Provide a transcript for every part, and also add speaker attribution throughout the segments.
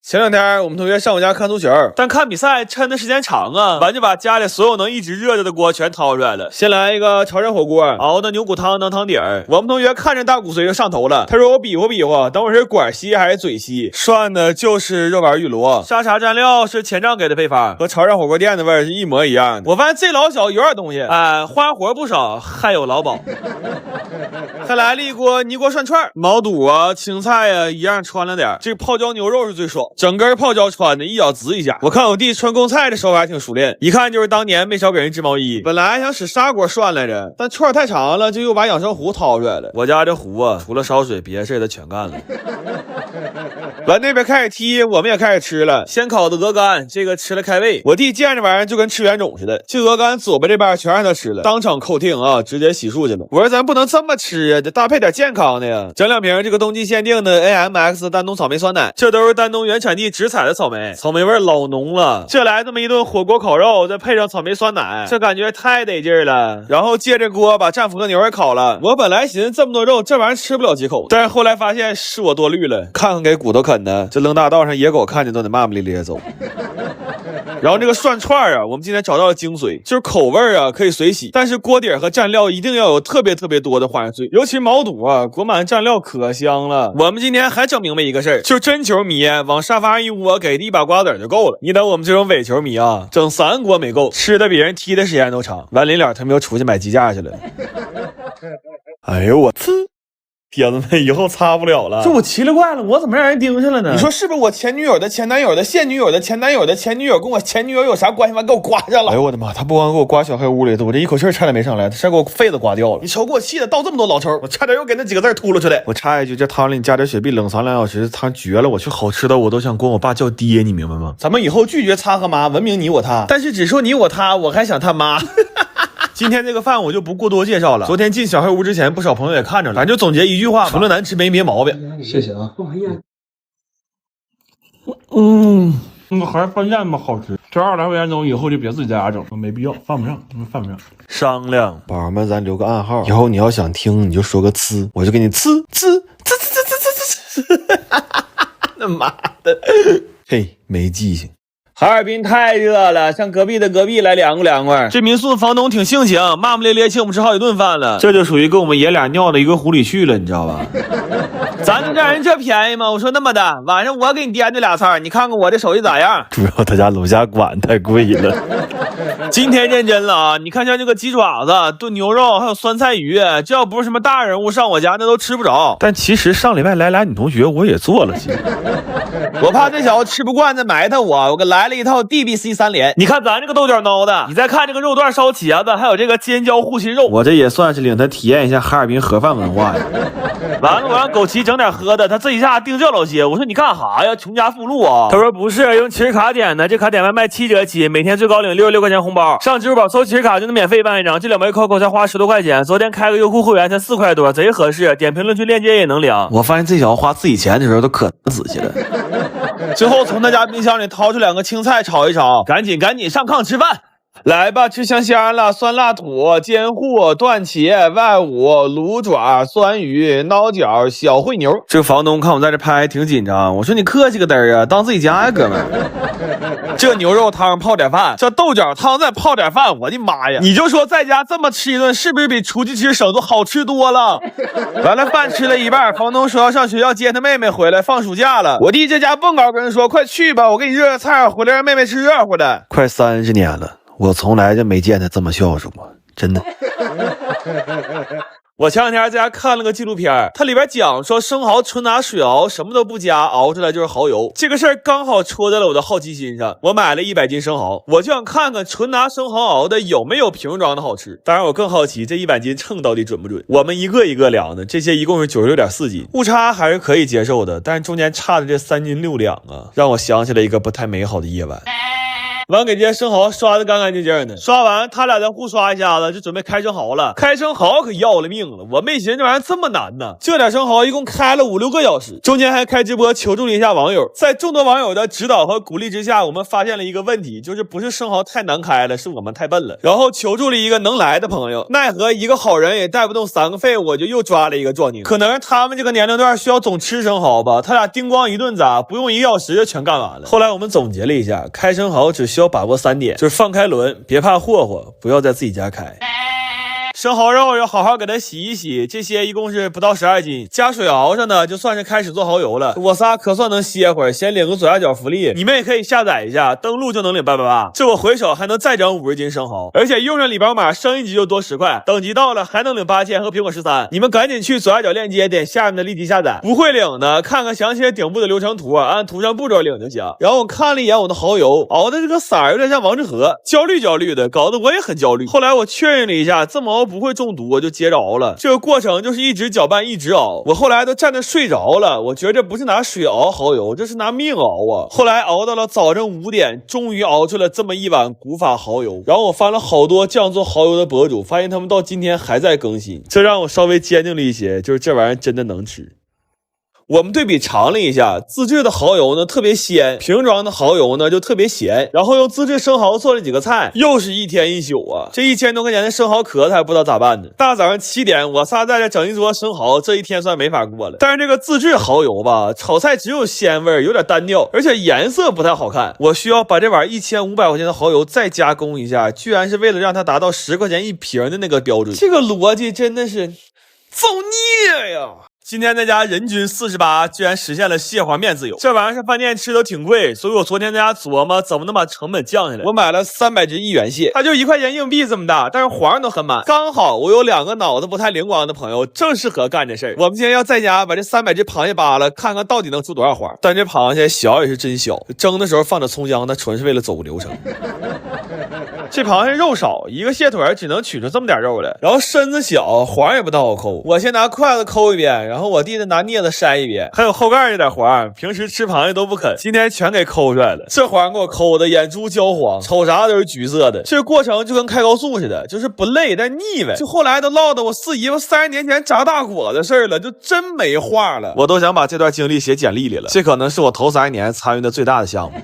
Speaker 1: 前两天我们同学上我家看足球，但看比赛抻的时间长啊，完就把家里所有能一直热着的锅全掏出来了。先来一个潮汕火锅，熬的牛骨汤当汤底儿。我们同学看着大骨髓就上头了，他说我比划比划，等会是管吸还是嘴吸？涮的就是肉丸玉螺，沙茶蘸料是前账给的配方，和潮汕火锅店的味儿是一模一样的。我发现这老小有点东西，花活不少，还有劳保。还来了一锅泥锅涮串，毛肚啊、青菜啊一样穿了点，这个泡椒牛肉是最爽。整根泡椒穿的，一咬滋一下。我看我弟穿贡菜的手法还挺熟练，一看就是当年没少给人织毛衣。本来想使砂锅涮来着，但串太长了，就又把养生壶掏出来了。我家这壶啊，除了烧水，别的事他全干了。完那边开始踢，我们也开始吃了。先烤的鹅肝，这个吃了开胃。我弟见这玩意儿就跟吃圆种似的，这鹅肝左边这边全让他吃了，当场扣听啊，直接洗漱去了。我说咱不能这么吃啊，得搭配点健康的呀。整2瓶这个冬季限定的 AMX 丹东草莓酸奶，这都是丹东原产地直采的草莓，草莓味老浓了。这来这么一顿火锅烤肉，再配上草莓酸奶，这感觉太得劲儿了。然后借着锅把战斧的牛也烤了。我本来寻思这么多肉，这玩意儿吃不了几口，但是后来发现是我多虑了，看看给骨头啃的，这扔大道上野狗看见都得骂骂咧咧走。然后这个涮串啊，我们今天找到了精髓，就是口味啊可以随喜，但是锅底和蘸料一定要有特别多的花生碎，尤其毛肚啊，裹满蘸料可香了。我们今天还整明白一个事儿，就是真球迷往沙发上一窝，给一把瓜子就够了。你等我们这种伪球迷啊，整3锅没够，吃的比人踢的时间都长。完临了他们又出去买鸡架去了。哎呦我呲！铁子们以后擦不了了，这我奇了怪了，我怎么让人盯上了呢？你说是不是我前女友的前男友的现女友的前男友的前女友跟我前女友有啥关系？完给我刮上了！哎呦我的妈！他不光给我刮小黑屋里头，我这一口气差点没上来，他还给我肺子刮掉了。你瞅给我气的倒这么多老抽，我差点又给那几个字秃噜出来。我插一句，这汤里你加点雪碧，冷藏2小时，汤绝了！我去好吃的我都想管我爸叫爹，你明白吗？咱们以后拒绝擦和妈，文明你我他，但是只说你我他，我还想他妈。今天这个饭我就不过多介绍了。昨天进小黑屋之前，不少朋友也看着了，咱就总结一句话：除了难吃没毛病。
Speaker 2: 谢谢啊。
Speaker 3: 那个孩饭店嘛好吃，这200来块钱东西以后就别自己在家整，没必要，犯不上，犯不上。
Speaker 1: 商量，宝儿们，咱留个暗号，以后你要想听，你就说个呲，我就给你呲。他妈的，嘿，没记性。哈尔滨太热了，上隔壁的隔壁来凉快。这民宿的房东挺性情，骂骂咧咧请我们吃好几顿饭了，这就属于跟我们爷俩尿到一个壶里去了，你知道吧？咱能占人这便宜吗？我说那么的，晚上我给你掂这俩菜，你看看我这手艺咋样？主要他家楼下馆太贵了。今天认真了啊！你看像这个鸡爪子、炖牛肉，还有酸菜鱼，这要不是什么大人物上我家，那都吃不着。但其实上礼拜来俩女同学，我也做了些。我怕这小子吃不惯，再埋汰我给来了一套 DBC 3连。你看咱这个豆角孬的，你再看这个肉段烧茄子，还有这个尖椒护心肉，我这也算是领他体验一下哈尔滨盒饭文化呀。完了，我让枸杞整点喝的，他这一下订这老些。我说你干啥呀？穷家富路啊？他说不是，用奇尔卡点的，这卡点外卖7折起，每天最高领66块钱红包，上支付宝搜奇尔卡就能免费办一张，这2枚扣才花10多块钱。昨天开个优酷会员才4块多，贼合适，点评论区链接也能领。我发现这小子花自己钱的时候都可仔细了。之后从他家冰箱里掏出2个青菜炒一炒，赶紧上炕吃饭。来吧，吃香了，酸辣土、煎糊、断茄、外五、卤爪、酸鱼、孬角、小烩牛。这个房东看我在这拍挺紧张，我说你客气个嘚儿啊，当自己家呀，哥们儿。这牛肉汤泡点饭，这豆角汤再泡点饭，我的妈呀！你就说在家这么吃一顿，是不是比出去吃省都好吃多了？完了，饭吃了一半，房东说要上学校接他妹妹回来，放暑假了。我弟这家蹦高跟人说，快去吧，我给你热菜，回来让妹妹吃热乎的。快30年了。我从来就没见他这么孝顺过，真的。我前2天在家看了个纪录片，它里边讲说生蚝纯拿水熬，什么都不加，熬出来就是蚝油。这个事儿刚好戳在了我的好奇心上。我买了100斤生蚝，我就想看看纯拿生蚝熬的有没有瓶装的好吃。当然我更好奇这100斤称到底准不准。我们一个一个量的，这些一共是96.4斤，误差还是可以接受的，但是中间差的这3斤6两啊，让我想起了一个不太美好的夜晚。完给这些生蚝刷的干干净净的，刷完他俩再互刷一下子，就准备开生蚝了。开生蚝可要了命了，我没寻思这玩意儿这么难呢。这点生蚝一共开了5、6个小时，中间还开直播求助了一下网友。在众多网友的指导和鼓励之下，我们发现了一个问题，就是不是生蚝太难开了，是我们太笨了。然后求助了一个能来的朋友，奈何一个好人也带不动3个废物，我就又抓了一个壮丁。可能是他们这个年龄段需要总吃生蚝吧，他俩叮咣一顿砸，不用1个小时就全干完了。后来我们总结了一下，开生蚝只需要把握3点，就是放开轮，别怕霍霍，不要在自己家开。生蚝肉要好好给它洗一洗，这些一共是不到12斤，加水熬上呢，就算是开始做蚝油了。我仨可算能歇会儿，先领个左下角福利，你们也可以下载一下，登录就能领888。这我回手还能再整50斤生蚝，而且用上礼包码升1级就多10块，等级到了还能领8000和苹果13。你们赶紧去左下角链接点下面的立即下载，不会领的看看详细的顶部的流程图，按图上步骤领就行。然后我看了一眼我的蚝油，熬的这个色儿有点像王致和，焦虑的，搞得我也很焦虑。后来我确认了一下，这么熬不会中毒，我就接着熬了。这个过程就是一直搅拌一直熬，我后来都站着睡着了。我觉得不是拿水熬蚝油，这是拿命熬啊。后来熬到了早上5点，终于熬出了这么一碗古法蚝油。然后我翻了好多这样做蚝油的博主，发现他们到今天还在更新，这让我稍微坚定了一些，就是这玩意儿真的能吃。我们对比尝了一下，自制的蚝油呢特别鲜，瓶装的蚝油呢就特别咸。然后用自制生蚝做了几个菜，又是一天一宿啊！这1000多块钱的生蚝壳子还不知道咋办呢。大早上7点，我仨在这整一桌生蚝，这一天算没法过了。但是这个自制蚝油吧，炒菜只有鲜味，有点单调，而且颜色不太好看。我需要把这碗1500块钱的蚝油再加工一下，居然是为了让它达到10块钱一瓶的那个标准。这个逻辑真的是造孽呀！今天在家人均48，居然实现了蟹黄面自由。这玩意儿上饭店吃都挺贵，所以我昨天在家琢磨怎么能把成本降下来。我买了300只1元蟹，它就1块钱硬币这么大，但是黄都很满。刚好我有2个脑子不太灵光的朋友，正适合干这事儿。我们今天要在家把这300只螃蟹扒了，看看到底能出多少黄。但这螃蟹小也是真小，蒸的时候放着葱姜，它纯是为了走个流程。这螃蟹肉少，一个蟹腿只能取出这么点肉来，然后身子小，黄也不太好抠。我先拿筷子抠一遍，然后我弟弟拿镊子筛一遍，还有后盖这点黄，平时吃螃蟹都不啃，今天全给抠出来了。这黄给我抠的眼珠焦黄，瞅啥都是橘色的。这个过程就跟开高速似的，就是不累但腻歪。就后来都唠叨我四姨夫30年前炸大果的事儿了，就真没话了。我都想把这段经历写简历里了，这可能是我头30年参与的最大的项目。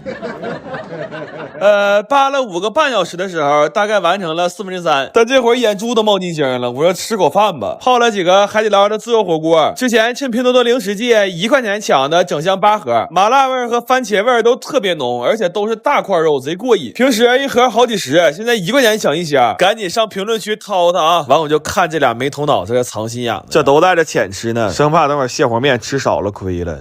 Speaker 1: 扒了5个半小时的时候，大概完成了3/4，但这会儿眼珠都冒金星了。我说吃口饭吧，泡了几个海底捞的自由火锅。之前趁拼多多零食界1块钱抢的整箱8盒，麻辣味和番茄味都特别浓，而且都是大块肉，贼过瘾。平时一盒好几十，现在1块钱抢1箱，赶紧上评论区掏它啊！完我就看这俩没头脑在这藏心眼子，这都带着钱吃呢，生怕等会儿蟹黄面吃少了亏了。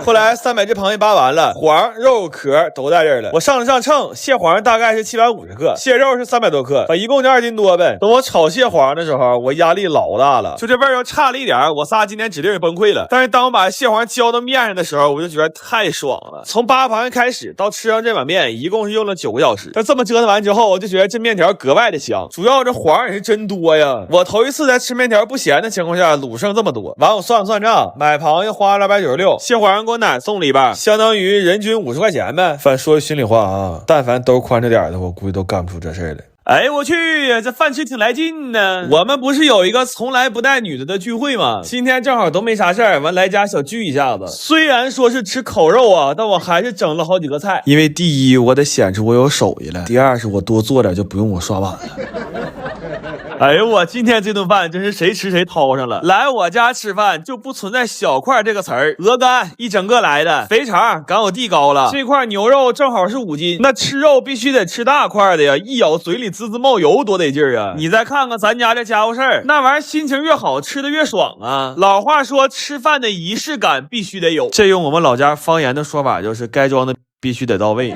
Speaker 1: 后来300只螃蟹扒完了，黄肉壳都在这儿了。我上了上秤，蟹黄大概是750克，蟹肉是300多克，一共就2斤多呗。等我炒蟹黄的时候，我压力老大了，就这味儿要差了一点，我仨今天指定崩溃了。但是当我把蟹黄浇到面上的时候，我就觉得太爽了。从扒螃蟹开始到吃上这碗面，一共是用了9个小时。但这么折腾完之后，我就觉得这面条格外的香，主要这黄也是真多呀。我头一次在吃面条不咸的情况下卤剩这么多。完我算了算账，买螃蟹花了296，蟹黄给我奶送了一半，相当于人均50块钱呗。反正说句心里话啊，但凡兜宽着点的，我估计都干不出这事儿来。哎我去，这饭吃挺来劲呢。我们不是有一个从来不带女的的聚会吗？今天正好都没啥事儿，完来家小聚一下子。虽然说是吃口肉啊，但我还是整了好几个菜。因为第一我得显出我有手艺来，第二是我多做点就不用我刷碗了。哎呦我今天这顿饭真是谁吃谁掏上了。来我家吃饭就不存在小块这个词儿，鹅肝一整个来的，肥肠赶我弟高了，这块牛肉正好是5斤，那吃肉必须得吃大块的呀，一咬嘴里滋滋冒油多得劲儿啊。你再看看咱家这家伙事儿，那玩意儿心情越好吃的越爽啊。老话说吃饭的仪式感必须得有，这用我们老家方言的说法就是该装的必须得到位。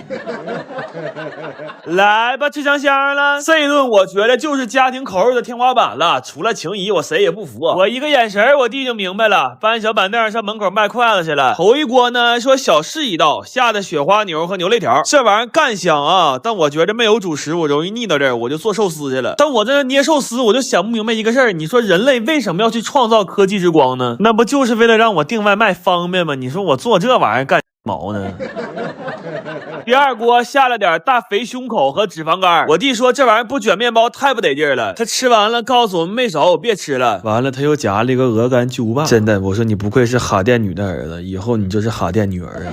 Speaker 1: 来吧，吃香香了。这一顿我觉得就是家庭口味的天花板了，除了情谊我谁也不服。我一个眼神我弟就明白了，搬小板凳上门口卖筷子去了。头一锅呢说小试一道，下的雪花牛和牛肋条，这玩意儿干香啊，但我觉得没有主食我容易腻到这儿，我就做寿司去了。但我这捏寿司我就想不明白一个事儿，你说人类为什么要去创造科技之光呢？那不就是为了让我订外卖方便吗？你说我做这玩意儿干毛呢？第二锅下了点大肥胸口和脂肪肝。我弟说这玩意儿不卷面包太不得劲了，他吃完了告诉我们没熟，别吃了。完了他又夹了一个鹅肝巨无霸。真的，我说你不愧是哈店女的儿子，以后你就是哈店女儿啊。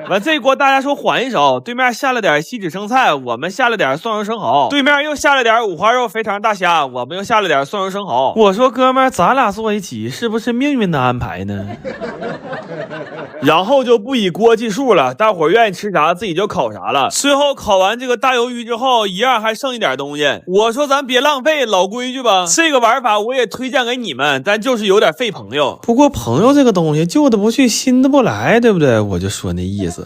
Speaker 1: 完这一锅大家说缓一手，对面下了点锡纸生菜，我们下了点蒜蓉生蚝，对面又下了点五花肉肥肠大虾，我们又下了点蒜蓉生蚝。我说哥们儿，咱俩坐一起是不是命运的安排呢？然后就不以锅计数了，大伙儿愿意吃啥自己就烤啥了。最后烤完这个大鱿鱼之后，一样还剩一点东西。我说咱别浪费，老规矩吧。这个玩法我也推荐给你们，但就是有点费朋友。不过朋友这个东西，旧的不去，新的不来，对不对？我就说那意思。